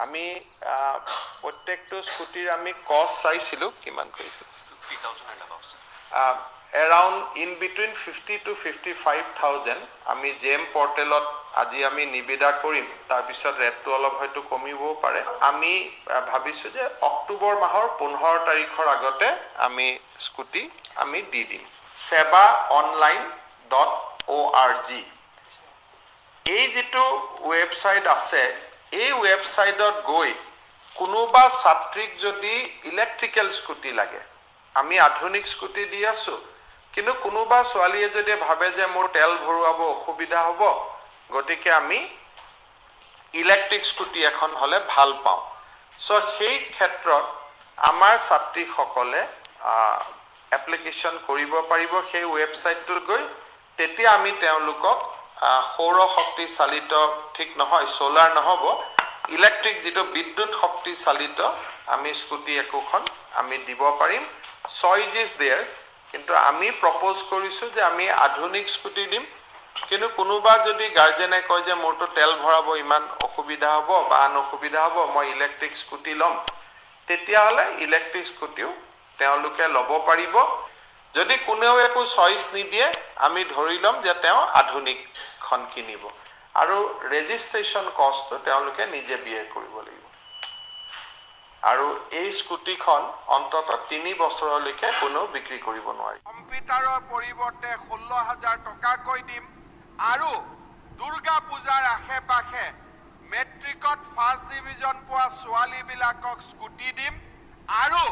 আমি প্ৰত্যেকটো স্কুটিৰ আমি কষ্ট চাইছিলোঁ কিমান কৈছিল 3000 and above around in between 50 to 55,000 আমি জেম পৰ্টেলত আজি আমি নিবেদা কৰিম তাৰ পিছত ৰেটটো অলপ হয়তো কমিবও পাৰে আমি ভাবিছো যে অক্টোবৰ মাহৰ 15 তাৰিখৰ আগতে আমি স্কুটি আমি দি দিম sebaonline.org এই যেটো ওয়েবসাইট আছে এই ওয়েবসাইটত গৈ কোনোবা ছাত্ৰীক যদি ইলেক্ট্ৰিক্যাল স্কুটি লাগে আমি আধুনিক স্কুটি দি আছো কিন্তু কোনোবা ছোৱালীয়ে যদি ভাবে যে মোৰ তেল ভৰুৱাব অসুবিধা হ'ব গতিকে আমি ইলেক্ট্ৰিক স্কুটি এখন হলে ভাল পাওঁ সো সেই ক্ষেত্ৰত আমাৰ ছাত্ৰীসকলে এপ্লিকেশন কৰিব পাৰিব সেই ওয়েবসাইটটোত গৈ তেতিয়া আমি তেওঁলোকক সৌৰ শক্তি চালিত ঠিক নহয় সোলাৰ নহব ইলেক্ট্ৰিক যেটো বিদ্যুৎ শক্তি চালিত আমি স্কুটি একোখন আমি দিব পাৰিম choice is theirs কিন্তু আমি propose কৰিছো যে আমি আধুনিক স্কুটি দিম কিন্তু কোনোবা যদি গাৰ্জেনে কয় যে মোৰটো তেল ভৰাব ইমান অসুবিধা হ'ব বা আন অসুবিধা হ'ব মই ইলেক্ট্ৰিক স্কুটি লম তেতিয়া হলে ইলেক্ট্ৰিক স্কুটিও তেওঁলোকে লব পাৰিব যদি কোনেও একো চইচ নিদিয়ে আমি ধৰি লম যে তেওঁ আধুনিক খন কিনিব আৰু ৰেজিষ্ট্ৰেচন কষ্ট তেওঁলোকে নিজে বিয়াৰ কৰিব লাগিব আৰু এই স্কুটিখন অন্তত 3 বছৰলৈকে কোনো বিক্ৰী কৰিব নোৱাৰি কম্পিউটাৰৰ পৰিৱৰ্তে 16000 টকা কৈ দিম আৰু দুৰ্গা পূজাৰ আশে-পাশে মেট্ৰিকত ফাৰ্ষ্ট ডিভিজন পোৱা ছোৱালী বিলাকক স্কুটি দিম আৰু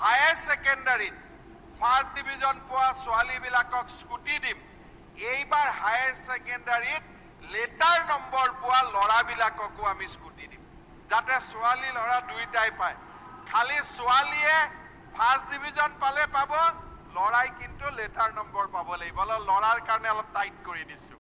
হায়াৰ সেকেন্ডাৰীত ফাৰ্ষ্ট ডিভিজন পোৱা ছোৱালী বিলাকক স্কুটি দিম এইবাৰ হায়াৰ সেকেন্ডাৰীত লেটাৰ নম্বৰ পোৱা লৰা বিলাককো আমি স্কুটি দিম যাতে ছোৱালী লৰা দুইটাই পায় খালি ছোৱালীয়ে ফাৰ্ষ্ট ডিভিজন পালে পাব লৰাই কিন্তু লেটাৰ নম্বৰ পাব লাগিব লৰাৰ কাৰণে অলপ টাইট কৰি দিছো